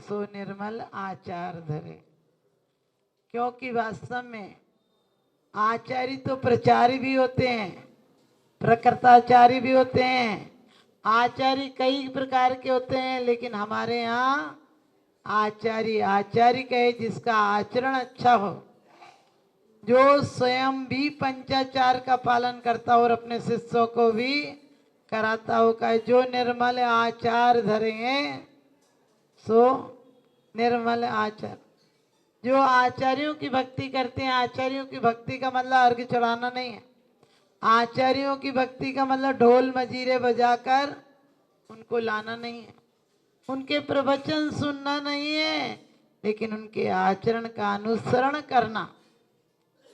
सो निर्मल आचार धरे। क्योंकि वास्तव में आचार्य तो प्रचारी भी होते हैं, प्रकृताचार्य भी होते हैं, आचार्य कई प्रकार के होते हैं, लेकिन हमारे यहाँ आचार्य आचार्य कहे जिसका आचरण अच्छा हो, जो स्वयं भी पंचाचार का पालन करता हो और अपने शिष्यों को भी कराता हो। कहे जो निर्मल आचार धरे सो निर्मल आचार। जो आचार्यों की भक्ति करते हैं, आचार्यों की भक्ति का मतलब अर्घ्य चढ़ाना नहीं है, आचार्यों की भक्ति का मतलब ढोल मजीरे बजाकर उनको लाना नहीं है, उनके प्रवचन सुनना नहीं है, लेकिन उनके आचरण का अनुसरण करना,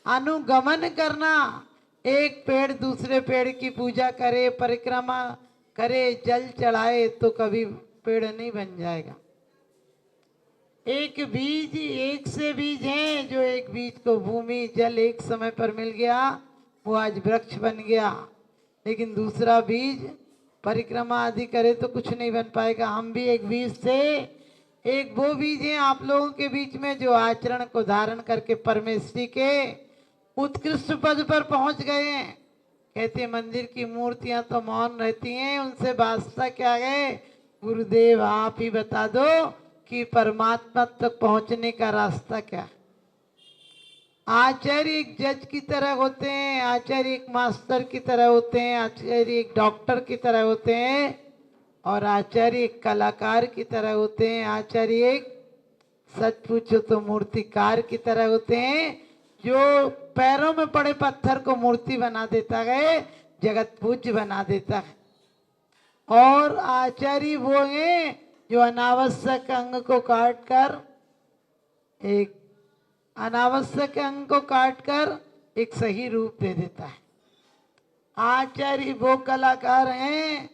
अनुगमन करना। एक पेड़ दूसरे पेड़ की पूजा करे, परिक्रमा करे, जल चढ़ाए तो कभी पेड़ नहीं बन जाएगा। एक बीज, एक से बीज है, जो एक बीज को भूमि जल एक समय पर मिल गया वो आज वृक्ष बन गया, लेकिन दूसरा बीज परिक्रमा आदि करे तो कुछ नहीं बन पाएगा। हम भी एक बीज से, एक वो बीज है आप लोगों के बीच में जो आचरण को धारण करके परमेश्वरी के उत्कृष्ट पद पर पहुंच गए हैं। कहते मंदिर की मूर्तियां तो मौन रहती हैं, उनसे वास्ता क्या है? गुरुदेव आप ही बता दो कि परमात्मा तक पहुंचने का रास्ता क्या है। आचार्य एक जज की तरह होते हैं, आचार्य एक मास्टर की तरह होते हैं, आचार्य एक डॉक्टर की तरह होते हैं, और आचार्य एक कलाकार की तरह होते हैं, आचार्य एक सच पूछो तो मूर्तिकार की तरह होते हैं, जो पैरों में पड़े पत्थर को मूर्ति बना देता है, जगत पूज्य बना देता है। और आचार्य वो है जो अनावश्यक अंग को काटकर, एक अनावश्यक अंग को काटकर एक सही रूप दे देता है। आचार्य वो कलाकार हैं,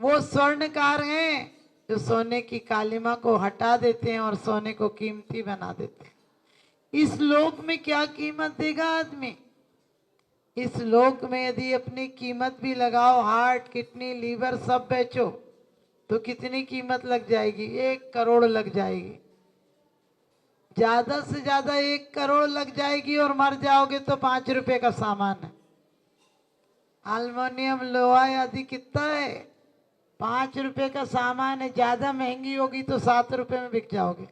वो स्वर्णकार हैं जो सोने की कालिमा को हटा देते हैं और सोने को कीमती बना देते हैं। इस लोक में क्या कीमत देगा आदमी? इस लोक में यदि अपनी कीमत भी लगाओ, हार्ट किडनी लीवर सब बेचो, तो कितनी कीमत लग जाएगी? 1 करोड़ लग जाएगी, ज्यादा से ज्यादा 1 करोड़ लग जाएगी, और मर जाओगे तो 5 रुपए का सामान है। अल्युमिनियम लोहा आदि कितना है? 5 रुपए का सामान है, ज्यादा महंगी होगी तो 7 रुपए में बिक जाओगे।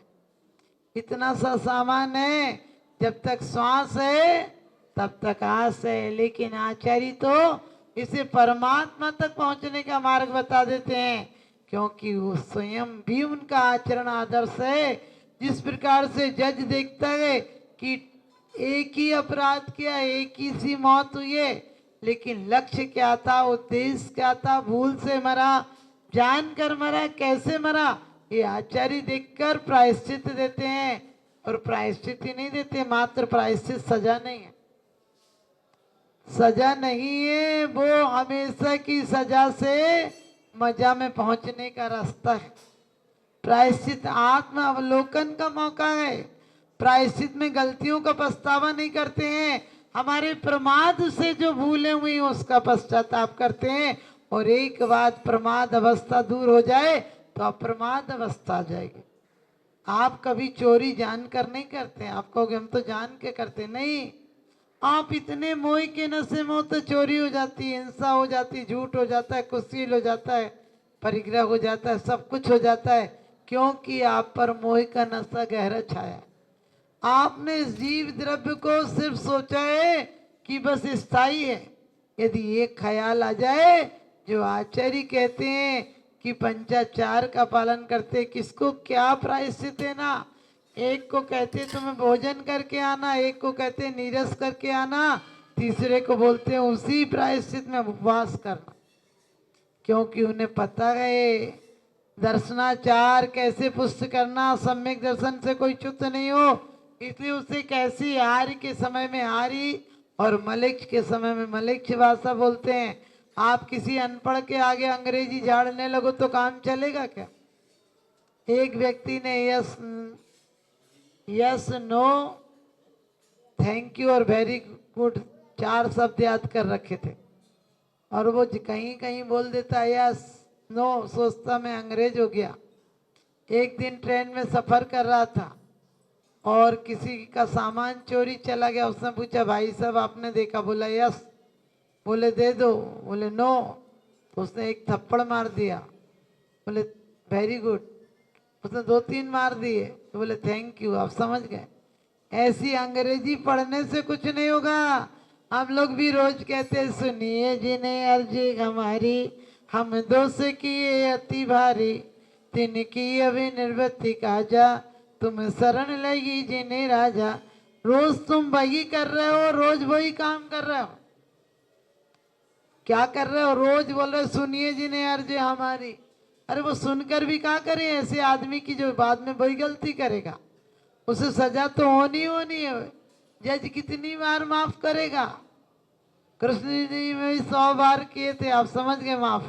इतना सा सामान है, जब तक श्वास है तब तक आस है। लेकिन आचार्य तो इसे परमात्मा तक पहुंचने का मार्ग बता देते हैं, क्योंकि वो स्वयं भी उनका आचरण आदर्श है। जिस प्रकार से जज देखता है कि एक ही अपराध किया, एक ही सी मौत हुई है, लेकिन लक्ष्य क्या था, उद्देश्य क्या था, भूल से मरा, जानकर मरा, कैसे मरा, ये आचार्य देखकर प्रायश्चित देते हैं। और प्रायश्चित ही नहीं देते, मात्र प्रायश्चित सजा नहीं है, सजा नहीं है, वो हमेशा की सजा से मजा में पहुंचने का रास्ता है। प्रायश्चित आत्म अवलोकन का मौका है। प्रायश्चित में गलतियों का पछतावा नहीं करते हैं, हमारे प्रमाद से जो भूले हुई उसका पश्चाताप करते हैं। और एक बार प्रमाद अवस्था दूर हो जाए तो अप्रमाद अवस्था आ जाएगी। आप कभी चोरी जानकर नहीं करते, आप कहोगे हम तो जान के करते नहीं, आप इतने मोह के नशे में हो तो चोरी हो जाती है, हिंसा हो जाती है, झूठ हो जाता है, कुशील हो जाता है, परिग्रह हो जाता है, सब कुछ हो जाता है, क्योंकि आप पर मोह का नशा गहरा छाया। आपने इस जीव द्रव्य को सिर्फ सोचा है कि बस स्थायी है। यदि एक ख्याल आ जाए, जो आचार्य कहते हैं कि पंचाचार का पालन करते, किसको क्या प्रायश्चित देना, एक को कहते तुम्हें भोजन करके आना, एक को कहते नीरस करके आना, तीसरे को बोलते हैं उसी प्रायश्चित में उपवास करना। क्योंकि उन्हें पता है दर्शनाचार कैसे पुष्ट करना, सम्यक दर्शन से कोई च्युत नहीं हो, इसलिए उसे कैसी आर्य के समय में आर्य और मलेच्छ के समय में मलेच्छ भाषा बोलते हैं। आप किसी अनपढ़ के आगे अंग्रेजी झाड़ने लगो तो काम चलेगा क्या? एक व्यक्ति ने यस नो थैंक यू और वेरी गुड 4 शब्द याद कर रखे थे, और वो कहीं कहीं बोल देता यस नो, सोचता मैं अंग्रेज हो गया। एक दिन ट्रेन में सफर कर रहा था और किसी का सामान चोरी चला गया। उसने पूछा भाई साहब आपने देखा? बोला यस। बोले दे दो। बोले नो। तो उसने एक थप्पड़ मार दिया। बोले वेरी गुड। उसने 2-3 मार दिए तो बोले थैंक यू। आप समझ गए? ऐसी अंग्रेजी पढ़ने से कुछ नहीं होगा। हम लोग भी रोज कहते हैं सुनिए जिन्हें अर्जी हमारी, हम दोष किए अति भारी, तिनकी अभी निर्वृत्ति काजा, तुम शरण लगी जिन्हें राजा। रोज तुम वही कर रहे हो, रोज वही काम कर रहे हो। क्या कर रहे हो? रोज बोल रहे सुनिए जिन्हें अर्जी हमारी। अरे वो सुनकर भी क्या करे ऐसे आदमी की जो बाद में वही गलती करेगा? उसे सजा तो होनी होनी है। जज कितनी बार माफ करेगा? कृष्ण जी में 100 बार किए थे, आप समझ गए माफ।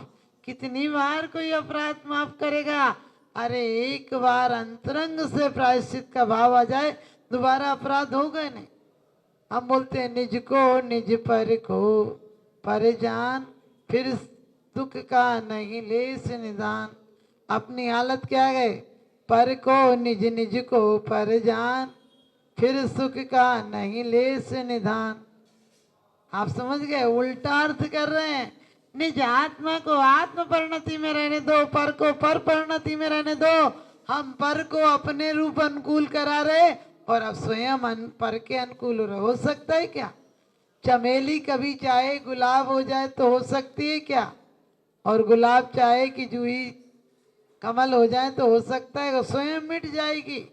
कितनी बार कोई अपराध माफ करेगा? अरे एक बार अंतरंग से प्रायश्चित का भाव आ जाए, दोबारा अपराध हो गए नहीं। हम बोलते हैं निज को निज पर को पर जान, फिर दुख का नहीं लेस निदान। अपनी हालत क्या है? पर को निज निज को पर जान, फिर सुख का नहीं लेस निदान। आप समझ गए? उल्टा अर्थ कर रहे हैं। निज आत्मा को आत्म परिणति में रहने दो, पर को पर परिणति में रहने दो। हम पर को अपने रूप अनुकूल करा रहे और अब स्वयं पर के अनुकूल हो सकता है क्या? चमेली कभी चाहे गुलाब हो जाए तो हो सकती है क्या? और गुलाब चाहे कि जूही कमल हो जाए तो हो सकता है? स्वयं मिट जाएगी।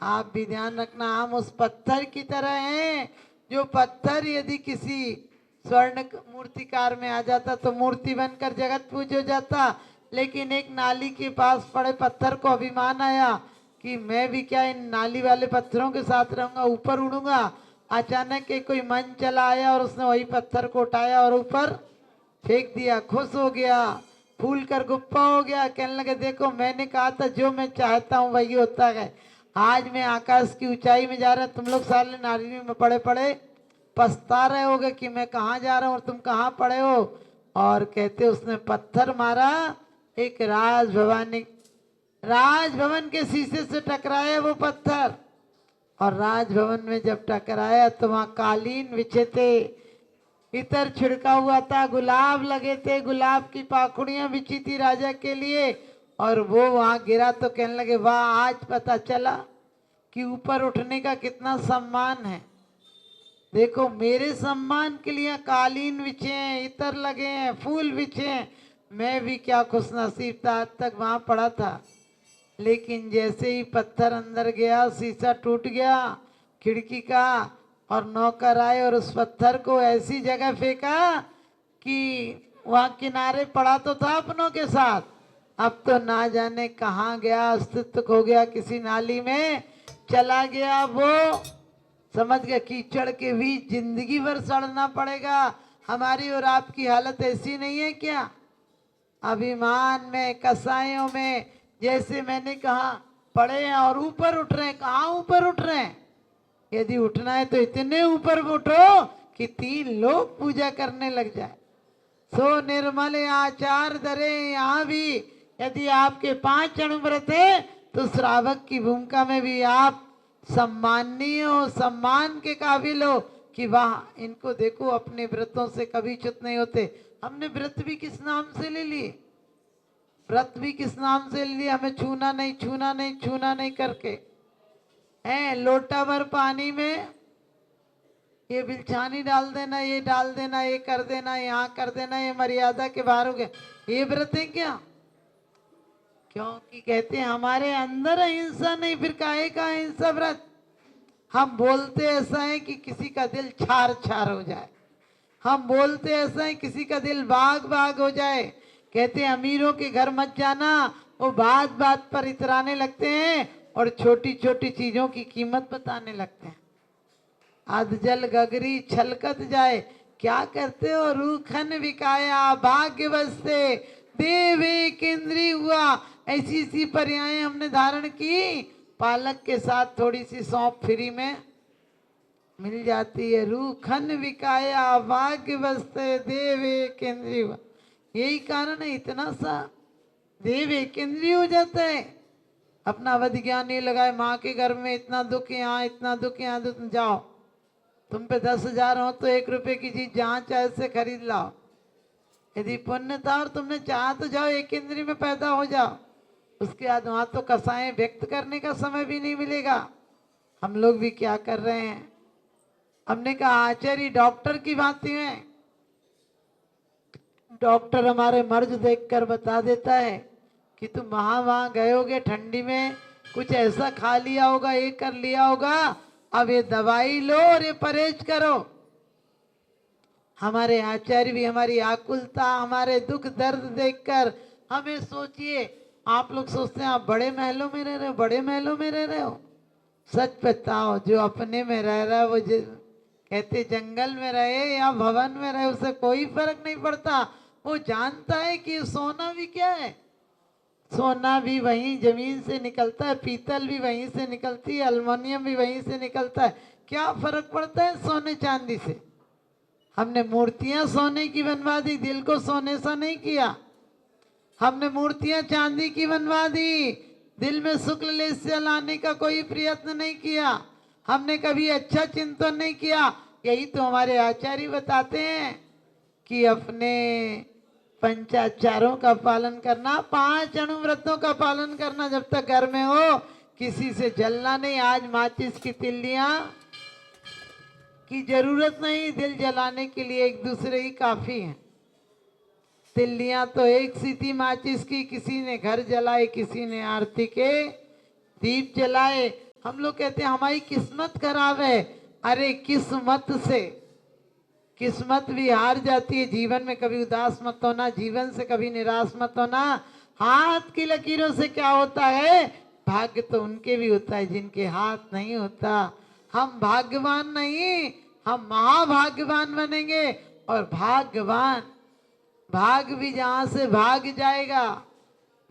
आप भी ध्यान रखना, हम उस पत्थर की तरह हैं जो पत्थर यदि किसी स्वर्ण मूर्तिकार में आ जाता तो मूर्ति बनकर जगत पूज हो जाता। लेकिन एक नाली के पास पड़े पत्थर को अभिमान आया कि मैं भी क्या इन नाली वाले पत्थरों के साथ रहूंगा, ऊपर उड़ूंगा। अचानक एक कोई मन चला आया और उसने वही पत्थर को उठाया और ऊपर फेंक दिया। खुश हो गया, फूल कर गुप्पा हो गया, कहने लगे देखो मैंने कहा था जो मैं चाहता हूँ वही होता है। आज मैं आकाश की ऊंचाई में जा रहा, तुम लोग सारे नाली में पड़े पड़े पछता रहे होगे कि मैं कहाँ जा रहा हूँ और तुम कहाँ पड़े हो। और कहते उसने पत्थर मारा, एक राजभवन के शीशे से टकराया वो पत्थर। और राजभवन में जब टकराया तो वहां कालीन बिछे थे, इतर छिड़का हुआ था, गुलाब लगे थे, गुलाब की पाखुड़ियां बिछी थी राजा के लिए। और वो वहां गिरा तो कहने लगे वाह, आज पता चला कि ऊपर उठने का कितना सम्मान है। देखो मेरे सम्मान के लिए कालीन बिछे हैं, इतर लगे हैं, फूल बिछे हैं। मैं भी क्या खुशनसीब था, आज तक वहां पड़ा था। लेकिन जैसे ही पत्थर अंदर गया शीशा टूट गया खिड़की का, और नौकर आए और उस पत्थर को ऐसी जगह फेंका कि वहां किनारे पड़ा तो था अपनों के साथ, अब तो ना जाने कहाँ गया, अस्तित्व खो गया, किसी नाली में चला गया। वो समझ गया कीचड़ के बीच जिंदगी भर सड़ना पड़ेगा। हमारी और आपकी हालत ऐसी नहीं है क्या? अभिमान में, कसायों में, जैसे मैंने कहा पड़े हैं और ऊपर उठ रहे हैं। कहाँ ऊपर उठ रहे हैं? यदि उठना है तो इतने ऊपर उठो कि 3 लोग पूजा करने लग जाए। सो निर्मल आचार धरे, यहाँ भी यदि आपके 5 अणुव्रत है तो श्रावक की भूमिका में भी आप सम्माननीय हो, सम्मान के काबिल हो कि वाह इनको देखो अपने व्रतों से कभी च्युत नहीं होते। हमने व्रत भी किस नाम से ले लिए? व्रत भी किस नाम से ले लिया? हमें छूना नहीं, छूना नहीं, छूना नहीं करके है। लोटा भर पानी में ये बिलछानी डाल देना, ये डाल देना, ये कर देना, यहाँ कर देना, ये मर्यादा के बाहर हो गया। ये व्रत है क्या? क्योंकि कहते हैं हमारे अंदर अहिंसा नहीं, फिर काहे का अहिंसा व्रत? हम बोलते ऐसा है कि किसी का दिल छार छार हो जाए, हम बोलते ऐसा है किसी का दिल बाग बाग हो जाए। कहते हैं अमीरों के घर मत जाना, वो बात बात पर इतराने लगते हैं और छोटी छोटी चीजों की कीमत बताने लगते हैं। अधजल गगरी छलकत जाए, क्या करते हो? रूखन विकाया भाग्यवश से देव एक इंद्री हुआ। ऐसी सी पर्याय हमने धारण की, पालक के साथ थोड़ी सी सौंप फ्री में मिल जाती है। रूखन विकाया भाग्यवश से देव एक इंद्री हुआ। यही कारण है इतना सा देव एक इंद्री हो जाता है। अपना अवधि ज्ञान नहीं लगाए, माँ के गर्भ में इतना दुख, यहाँ इतना दुख, यहाँ दुख, जाओ तुम पे 10,000 हो तो 1 रुपए की चीज जहाँ चाहे से खरीद लाओ। यदि पुण्य था और तुमने चाहा तो जाओ, एक इंद्री में पैदा हो जाओ। उसके बाद वहां तो कसाएं व्यक्त करने का समय भी नहीं मिलेगा। हम लोग भी क्या कर रहे हैं? हमने कहा आचार्य डॉक्टर की भांति है। डॉक्टर हमारे मर्ज देखकर बता देता है कि तुम वहां गए होगे ठंडी में, कुछ ऐसा खा लिया होगा, ये कर लिया होगा, अब ये दवाई लो और ये परहेज करो। हमारे आचार्य भी हमारी आकुलता, हमारे दुख दर्द देखकर हमें सोचिए। आप लोग सोचते हैं आप बड़े महलों में रह रहे हो, बड़े महलों में रह रहे हो। सच बताओ, जो अपने में रह रहा है वो कहते जंगल में रहे या भवन में रहे, उसे कोई फर्क नहीं पड़ता। वो जानता है कि सोना भी क्या है, सोना भी वहीं जमीन से निकलता है, पीतल भी वहीं से निकलती है, एल्युमिनियम भी वहीं से निकलता है। क्या फर्क पड़ता है सोने चांदी से? हमने मूर्तियां सोने की बनवा दी, दिल को सोने सा नहीं किया। हमने मूर्तियां चांदी की बनवा दी, दिल में शुक्ल लेस्य लाने का कोई प्रयत्न नहीं किया। हमने कभी अच्छा चिंतन नहीं किया। यही तो हमारे आचार्य बताते हैं कि अपने पंचाचारों का पालन करना, 5 अणुव्रतों का पालन करना। जब तक घर में हो किसी से जलना नहीं। आज माचिस की तिल्लियां की जरूरत नहीं, दिल जलाने के लिए एक दूसरे ही काफी है। तिल्लियां तो एक सी थी माचिस की, किसी ने घर जलाए, किसी ने आरती के दीप जलाए। हम लोग कहते हैं हमारी किस्मत खराब है। अरे किस्मत से किस्मत भी हार जाती है। जीवन में कभी उदास मत होना, जीवन से कभी निराश मत होना। हाथ की लकीरों से क्या होता है? भाग्य तो उनके भी होता है जिनके हाथ नहीं होता। हम भाग्यवान नहीं, हम महाभाग्यवान बनेंगे। और भाग्यवान, भाग भी जहां से भाग जाएगा,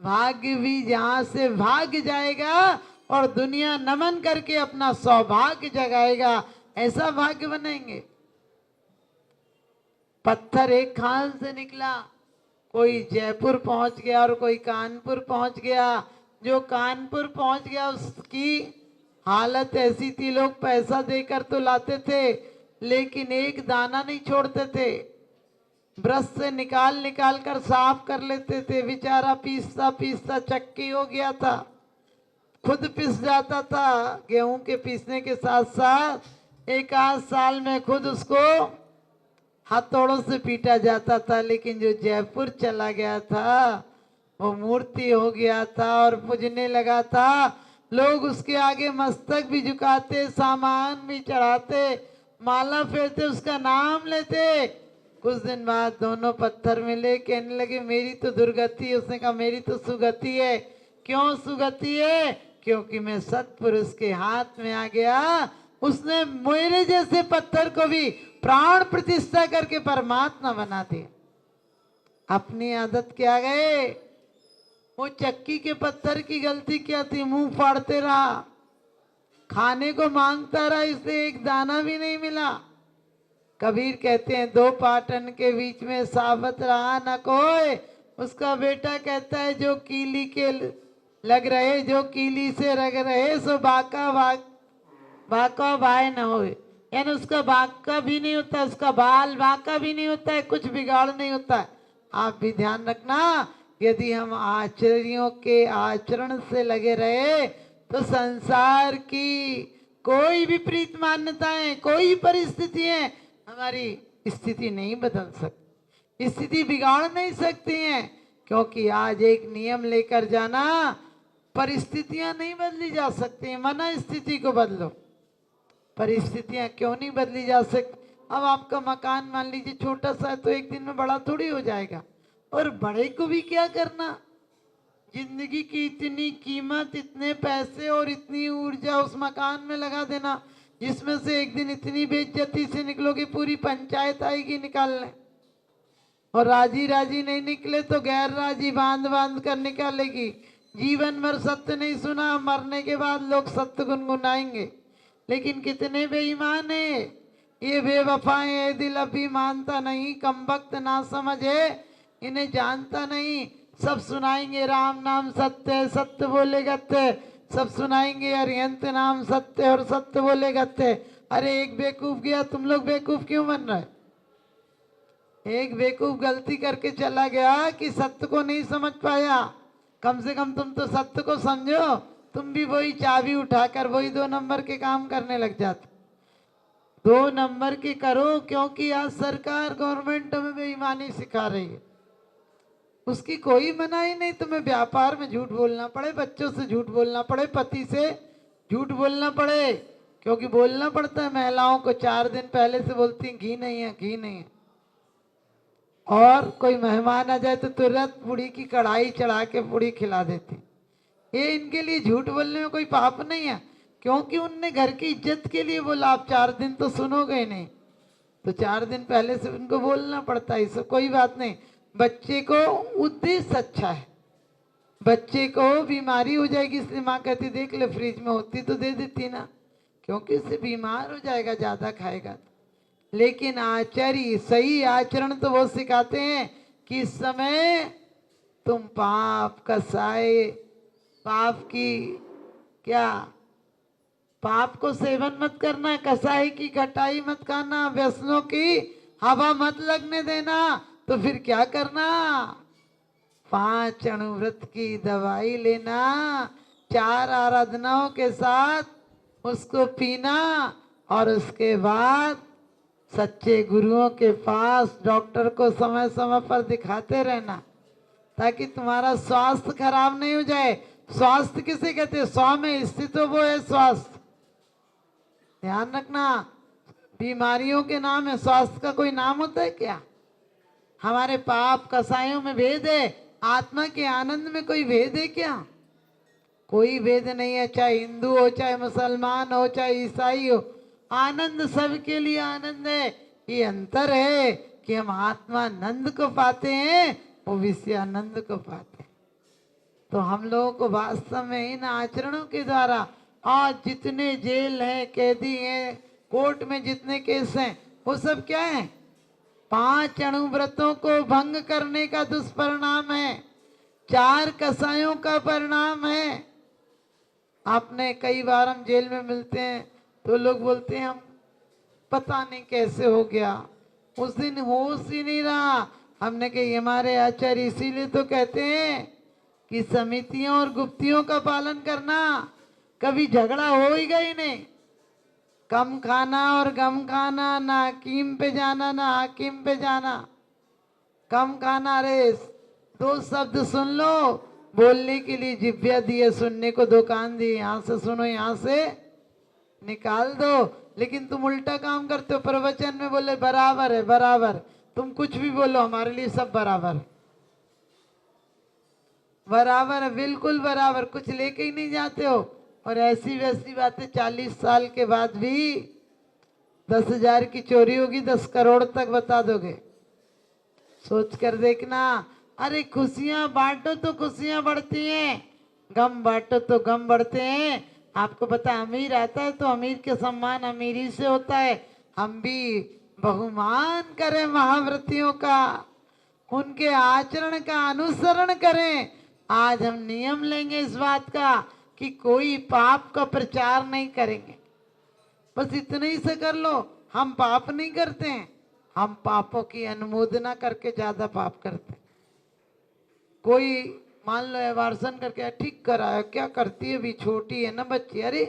भाग्य भी जहां से भाग जाएगा और दुनिया नमन करके अपना सौभाग्य जगाएगा, ऐसा भाग्य बनेंगे। पत्थर एक खान से निकला, कोई जयपुर पहुंच गया और कोई कानपुर पहुंच गया। जो कानपुर पहुंच गया उसकी हालत ऐसी थी, लोग पैसा देकर तो लाते थे लेकिन एक दाना नहीं छोड़ते थे। ब्रश से निकाल निकाल कर साफ कर लेते थे। बेचारा पीसता पीसता चक्की हो गया था, खुद पिस जाता था। गेहूं के पीसने के साथ साथ 1 साल में खुद उसको हथौड़ों से पीटा जाता था। लेकिन जो जयपुर चला गया था वो मूर्ति हो गया था और पूजने लगा था। लोग उसके आगे मस्तक भी झुकाते, सामान भी चढ़ाते, माला फेरते, उसका नाम लेते। कुछ दिन बाद दोनों पत्थर मिले, कहने लगे मेरी तो दुर्गति है। उसने कहा मेरी तो सुगति है। क्यों सुगति है? क्योंकि मैं सत्पुरुष के हाथ में आ गया। उसने मेरे जैसे पत्थर को भी प्राण प्रतिष्ठा करके परमात्मा बना दिया। अपनी आदत क्या गए? वो चक्की के पत्थर की गलती क्या थी? मुंह फाड़ते रहा, खाने को मांगता रहा, इसलिए एक दाना भी नहीं मिला। कबीर कहते हैं 2 पाटन के बीच में साबत रहा न कोई। उसका बेटा कहता है जो कीली के लग रहे, जो कीली से रग रहे, सो बाका बाय न हो। यानी उसका बाका भी नहीं होता, उसका बाल बाका भी नहीं होता है, कुछ बिगाड़ नहीं होता है। आप भी ध्यान रखना, यदि हम आचार्यों के आचरण से लगे रहे तो संसार की कोई विपरीत मान्यताएं, कोई परिस्थितियां हमारी स्थिति नहीं बदल सकती, स्थिति बिगाड़ नहीं सकती हैं। क्योंकि आज एक नियम लेकर जाना, परिस्थितियां नहीं बदली जा सकती। मना स्थिति को बदलो, परिस्थितियां क्यों नहीं बदली जा सकती? अब आपका मकान मान लीजिए छोटा सा है तो एक दिन में बड़ा थोड़ी हो जाएगा। और बड़े को भी क्या करना? जिंदगी की इतनी कीमत, इतने पैसे और इतनी ऊर्जा उस मकान में लगा देना जिसमें से एक दिन इतनी बेइज्जती से निकलोगे पूरी पंचायत आएगी निकालने। और राजी राजी नहीं निकले तो गैर राजी बांध बांध कर निकालेगी। जीवन भर सत्य नहीं सुना, मरने के बाद लोग सत्य गुनगुनाएंगे। लेकिन कितने बेईमान है ये बेवफाएं, ये दिल अभी मानता नहीं, कमबख्त ना समझे, इन्हें जानता नहीं सब सुनाएंगे राम नाम सत्य है, सत्य बोले गत्य, सब सुनाएंगे अरिहंत नाम सत्य और सत्य बोले गत्य। अरे एक बेवकूफ गया, तुम लोग बेवकूफ क्यों बन रहे? एक बेवकूफ गलती करके चला गया कि सत्य को नहीं समझ पाया। कम से कम तुम तो सत्य को समझो। तुम भी वही चाबी उठाकर वही 2 नंबर के काम करने लग जाते। 2 नंबर के करो, क्योंकि आज सरकार गवर्नमेंट हमें बेईमानी सिखा रही है। उसकी कोई मनाही नहीं। तुम्हें व्यापार में झूठ बोलना पड़े, बच्चों से झूठ बोलना पड़े, पति से झूठ बोलना पड़े, क्योंकि बोलना पड़ता है। महिलाओं को 4 दिन पहले से बोलती हैं घी नहीं है, घी नहीं है। और कोई मेहमान आ जाए तो तुरंत पूड़ी की कढ़ाई चढ़ा के पूड़ी खिला देती। ये इनके लिए झूठ बोलने में कोई पाप नहीं है, क्योंकि उनने घर की इज्जत के लिए बोला। आप 4 दिन तो सुनोगे ही नहीं, तो 4 दिन पहले से उनको बोलना पड़ता है। इससे कोई बात नहीं। बच्चे को उद्देश्य अच्छा है। बच्चे को बीमारी हो जाएगी, इसलिए माँ कहती देख ले फ्रिज में होती तो दे देती ना, क्योंकि उससे बीमार हो जाएगा ज्यादा खाएगा तो। लेकिन आचार्य सही आचरण तो वो सिखाते हैं कि इस समय तुम पाप कसाए, पाप की क्या, पाप को सेवन मत करना, कसाई की खटाई मत खाना, व्यसनों की हवा मत लगने देना। तो फिर क्या करना? 5 अणुव्रत की दवाई लेना, 4 आराधनाओं के साथ उसको पीना, और उसके बाद सच्चे गुरुओं के पास डॉक्टर को समय समय पर दिखाते रहना, ताकि तुम्हारा स्वास्थ्य खराब नहीं हो जाए। स्वास्थ्य किसे कहते हैं? स्व में स्थित हो वो है स्वास्थ्य। ध्यान रखना, बीमारियों के नाम है, स्वास्थ्य का कोई नाम होता है क्या? हमारे पाप कसायों में भेद है, आत्मा के आनंद में कोई भेद है क्या? कोई भेद नहीं है। चाहे हिंदू हो, चाहे मुसलमान हो, चाहे ईसाई हो, आनंद सबके लिए आनंद है। ये अंतर है कि हम आत्मानंद को पाते हैं, वो विषयानंद को पाते हैं। तो हम लोगों को वास्तव में इन आचरणों के द्वारा आज जितने जेल हैं, कैदी हैं, कोर्ट में जितने केस हैं, वो सब क्या है? 5 अणुव्रतों को भंग करने का दुष्परिणाम है, 4 कसायों का परिणाम है। आपने कई बार हम जेल में मिलते हैं तो लोग बोलते हैं हम पता नहीं कैसे हो गया, उस दिन होश ही नहीं रहा। हमने कहा हमारे आचार्य इसीलिए तो कहते हैं कि समितियों और गुप्तियों का पालन करना। कभी झगड़ा होएगा ही नहीं। कम खाना और गम खाना, ना हकीम पे जाना ना हाकिम पे जाना। कम खाना, अरे 2 शब्द सुन लो, बोलने के लिए जिभ्या दी है, सुनने को 2 कान दी, यहाँ से सुनो यहाँ से निकाल दो। लेकिन तुम उल्टा काम करते हो। प्रवचन में बोले बराबर है, बराबर। तुम कुछ भी बोलो, हमारे लिए सब बराबर है, बराबर है, बिल्कुल बराबर। कुछ लेके ही नहीं जाते हो। और ऐसी वैसी बातें 40 साल के बाद भी 10,000 की चोरी होगी, 10 करोड़ तक बता दोगे। सोच कर देखना। अरे खुशियां बांटो तो खुशियां बढ़ती हैं, गम बांटो तो गम बढ़ते हैं। आपको पता है, अमीर आता है तो अमीर के सम्मान अमीरी से होता है। हम भी बहुमान करें महाव्रतियों का, उनके आचरण का अनुसरण करें। आज हम नियम लेंगे इस बात का कि कोई पाप का प्रचार नहीं करेंगे। बस इतने ही से कर लो। हम पाप नहीं करते हैं, हम पापों की अनुमोदना करके ज्यादा पाप करते हैं। कोई मान लो एवार्सन करके ठीक कराया, क्या करती है, भी छोटी है ना बच्ची, अरे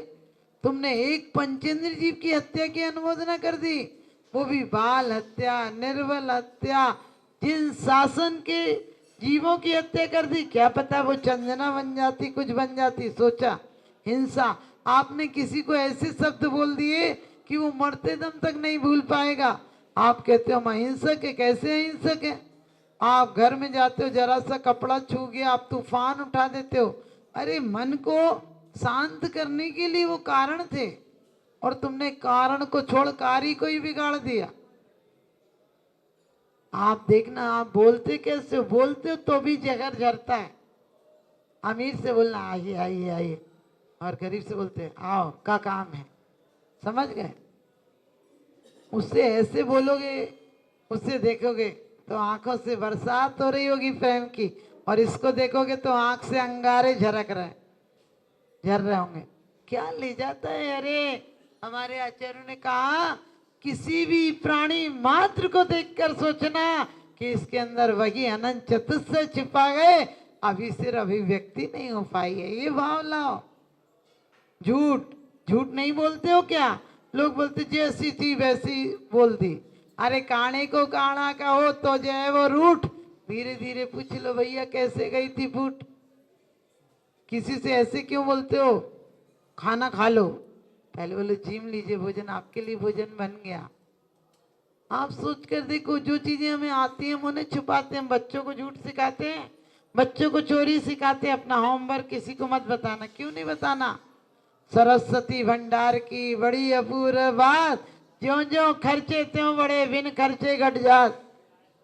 तुमने एक पंचेंद्र जीव की हत्या की अनुमोदना कर दी, वो भी बाल हत्या, निर्बल हत्या, जिन शासन के जीवों की हत्या कर दी। क्या पता वो चंदना बन जाती, कुछ बन जाती। सोचा हिंसा। आपने किसी को ऐसे शब्द बोल दिए कि वो मरते दम तक नहीं भूल पाएगा। आप कहते हो हम अहिंसक है, कैसे अहिंसक है? आप घर में जाते हो, जरा सा कपड़ा छू गया आप तूफान उठा देते हो। अरे मन को शांत करने के लिए वो कारण थे, और तुमने कारण को छोड़ कार्य को ही बिगाड़ दिया। आप देखना, आप बोलते कैसे हो? बोलते हो तो भी जहर झरता है। अमीर से बोलना आइए आइए आइए, और गरीब से बोलते आओ का काम है। समझ गए? उससे ऐसे बोलोगे, उससे देखोगे तो आंखों से बरसात हो रही होगी प्रेम की, और इसको देखोगे तो आंख से अंगारे झरक रहे झर रहे होंगे। क्या ले जाता है? अरे हमारे आचार्यों ने कहा किसी भी प्राणी मात्र को देखकर सोचना कि इसके अंदर वही अनंत चतुष्टय छिपा गए, अभी सिर्फ अभिव्यक्ति नहीं हो पाई है। ये भाव लाओ। झूठ झूठ नहीं बोलते हो क्या? लोग बोलते जैसी थी वैसी बोल दी। अरे काणे को काणा कहो तो जो है वो रूठ। धीरे धीरे पूछ लो भैया कैसे गई थी फूट। किसी से ऐसे क्यों बोलते हो? खाना खा लो, पहले बोले जीम लीजिए, भोजन आपके लिए भोजन बन गया। आप सोच कर देखो, जो चीजें हमें आती हैं हम उन्हें छुपाते हैं। बच्चों को झूठ सिखाते हैं, बच्चों को चोरी सिखाते हैं। अपना होमवर्क किसी को मत बताना। क्यों नहीं बताना? सरस्वती भंडार की बड़ी अपूर्व बात, ज्यो ज्यो खर्चे त्यों बड़े, बिन खर्चे घट जात।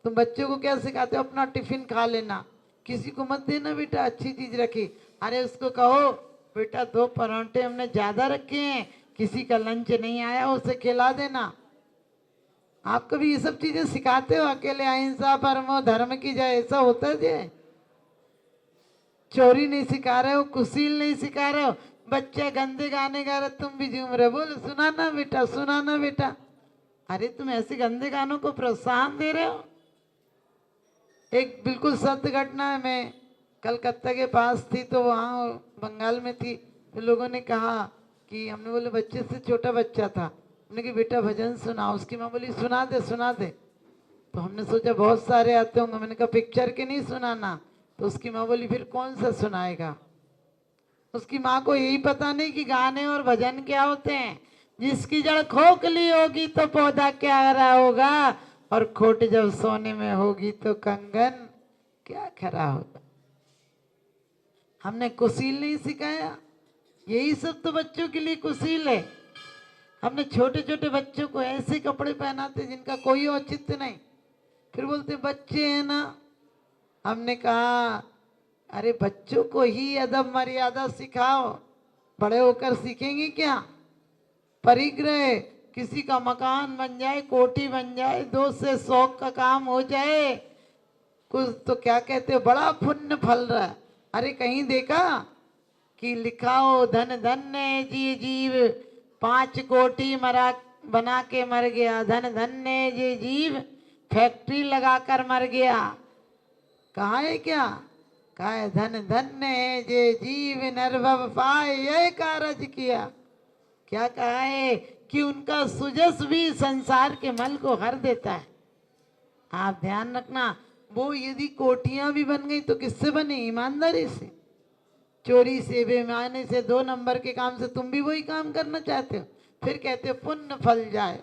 तुम बच्चों को क्या सिखाते हो? अपना टिफिन खा लेना, किसी को मत देना बेटा, अच्छी चीज रखी। अरे उसको कहो बेटा 2 परांठे हमने ज्यादा रखे हैं, किसी का लंच नहीं आया उसे खिला देना। आप कभी ये सब चीजें सिखाते हो? अकेले अहिंसा परमो धर्म की जय, ऐसा होता है जी? चोरी नहीं सिखा रहे हो, कुशील नहीं सिखा रहे हो। बच्चे गंदे गाने गा रहे, तुम भी झूम रहे, बोलो सुनाना बेटा सुनाना बेटा। अरे तुम ऐसे गंदे गानों को प्रोत्साहन दे रहे हो। एक बिल्कुल सत्य घटना है। मैं कलकत्ता के पास थी तो वहाँ बंगाल में थी, तो लोगों ने कहा कि, हमने बोले बच्चे से छोटा बच्चा था, हमने कहा बेटा भजन सुनाओ। उसकी माँ बोली सुना दे सुना दे। तो हमने सोचा बहुत सारे आते होंगे, मैंने कहा पिक्चर के नहीं सुनाना। तो उसकी माँ बोली फिर कौन सा सुनाएगा? उसकी माँ को यही पता नहीं कि गाने और भजन क्या होते हैं। जिसकी जड़ खोखली होगी तो पौधा क्या हरा होगा, और खोट जब सोने में होगी तो कंगन क्या खरा होगा। हमने कुशील नहीं सिखाया। यही सब तो बच्चों के लिए कुशील है। हमने छोटे छोटे बच्चों को ऐसे कपड़े पहनाते जिनका कोई औचित्य नहीं, फिर बोलते बच्चे हैं ना। हमने कहा अरे बच्चों को ही अदब मर्यादा सिखाओ, बड़े होकर सीखेंगे क्या? परिग्रह, किसी का मकान बन जाए, कोठी बन जाए, 2 से 100 का काम हो जाए, कुछ तो क्या कहते हो बड़ा पुण्य फल रहा है। अरे कहीं देखा कि लिखा हो धन धन्य जी जीव 5 कोठी मरा बना के मर गया, धन धन्य जी जीव फैक्ट्री लगाकर मर गया। कहा है क्या? कहा है धन धन्य जे जीव निर्भव पाए ये कारज किया। क्या कहा है कि उनका सुजस भी संसार के मल को हर देता है। आप ध्यान रखना, वो यदि कोठियां भी बन गई तो किससे बनी? ईमानदारी से। चोरी से, बेईमानी से, 2 नंबर के काम से तुम भी वही काम करना चाहते हो, फिर कहते हो पुण्य फल जाए।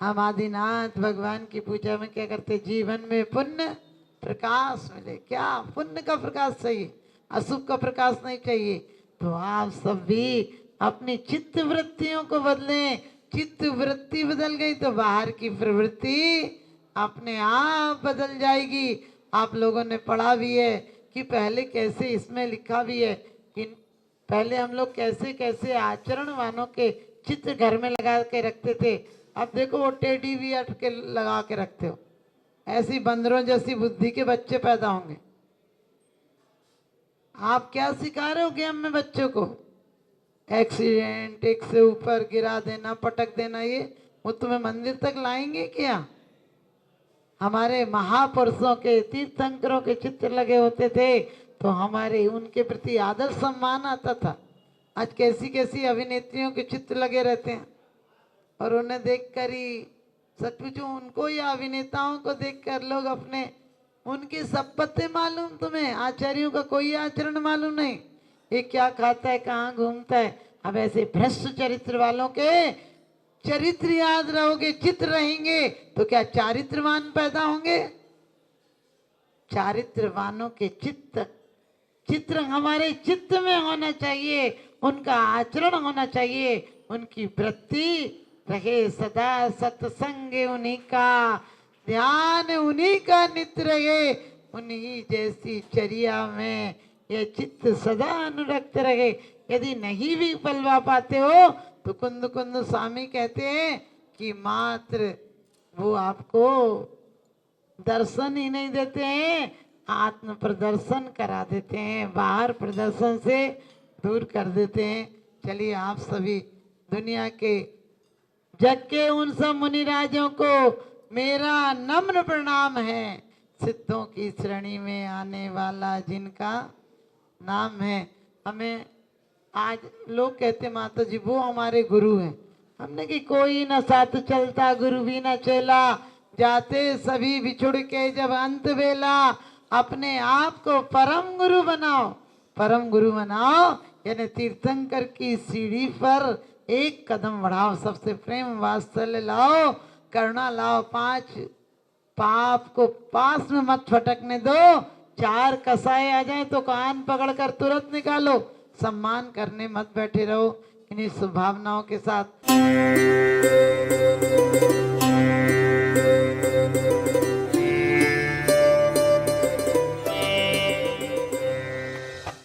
हम आदिनाथ भगवान की पूजा में क्या करते? जीवन में पुण्य प्रकाश मिले। क्या पुण्य का प्रकाश चाहिए, अशुभ का प्रकाश नहीं चाहिए। तो आप सब भी अपनी चित्त वृत्तियों को बदलें। चित्त वृत्ति बदल गई तो बाहर की प्रवृत्ति अपने आप बदल जाएगी। आप लोगों ने पढ़ा भी है कि पहले कैसे, इसमें लिखा भी है कि पहले हम लोग कैसे कैसे आचरणवानों के चित्र घर में लगा के रखते थे। अब देखो वो टेडी बियर के लगा के रखते हो। ऐसी बंदरों जैसी बुद्धि के बच्चे पैदा होंगे। आप क्या सिखा रहे हो गेम में बच्चों को? एक्सीडेंट, एक से ऊपर गिरा देना, पटक देना, ये वो तुम्हें मंदिर तक लाएंगे क्या? हमारे महापुरुषों के, तीर्थंकरों के चित्र लगे होते थे तो हमारे उनके प्रति आदर सम्मान आता था। आज कैसी कैसी अभिनेत्रियों के चित्र लगे रहते हैं, और उन्हें देखकर ही सच पूछो उनको या अभिनेताओं को देखकर लोग अपने, उनके सब पत्ते मालूम तुम्हें, आचार्यों का कोई आचरण मालूम नहीं। ये क्या खाता है, कहाँ घूमता है। अब ऐसे भ्रष्ट चरित्र वालों के चरित्र याद रहोगे, चित्र रहेंगे तो क्या चारित्रवान पैदा होंगे? चारित्रवानों के चित्र हमारे चित्त में होना चाहिए, उनका आचरण होना चाहिए, उनकी वृत्ति रहे सदा सत्संग उन्हीं का, ध्यान उन्हीं का नित्य रहे, उन्हीं जैसी चर्या में ये चित्त सदा अनुरक्त रहे। यदि नहीं भी पलवा पाते हो तो कुंद कुंद स्वामी कहते हैं कि मात्र वो आपको दर्शन ही नहीं देते हैं, आत्म प्रदर्शन करा देते हैं, बाहर प्रदर्शन से दूर कर देते हैं। चलिए आप सभी दुनिया के जग के उन सब मुनिराजों को मेरा नम्र प्रणाम है। सिद्धों की श्रेणी में आने वाला जिनका नाम है। हमें आज लोग कहते माता जी वो हमारे गुरु हैं। हमने कि कोई न साथ चलता गुरु भी न चेला, जाते सभी बिछुड़ के जब अंत बेला, अपने आप को परम गुरु बनाओ, परम गुरु बनाओ। यानी तीर्थंकर की सीढ़ी पर एक कदम बढ़ाओ, सबसे प्रेम वात्सल्य लाओ, करुणा लाओ, 5 पाप को पास में मत फटकने दो। 4 कसाए आ जाए तो कान पकड़कर तुरंत निकालो, सम्मान करने मत बैठे रहो। इन्हीं शुभभावनाओं के साथ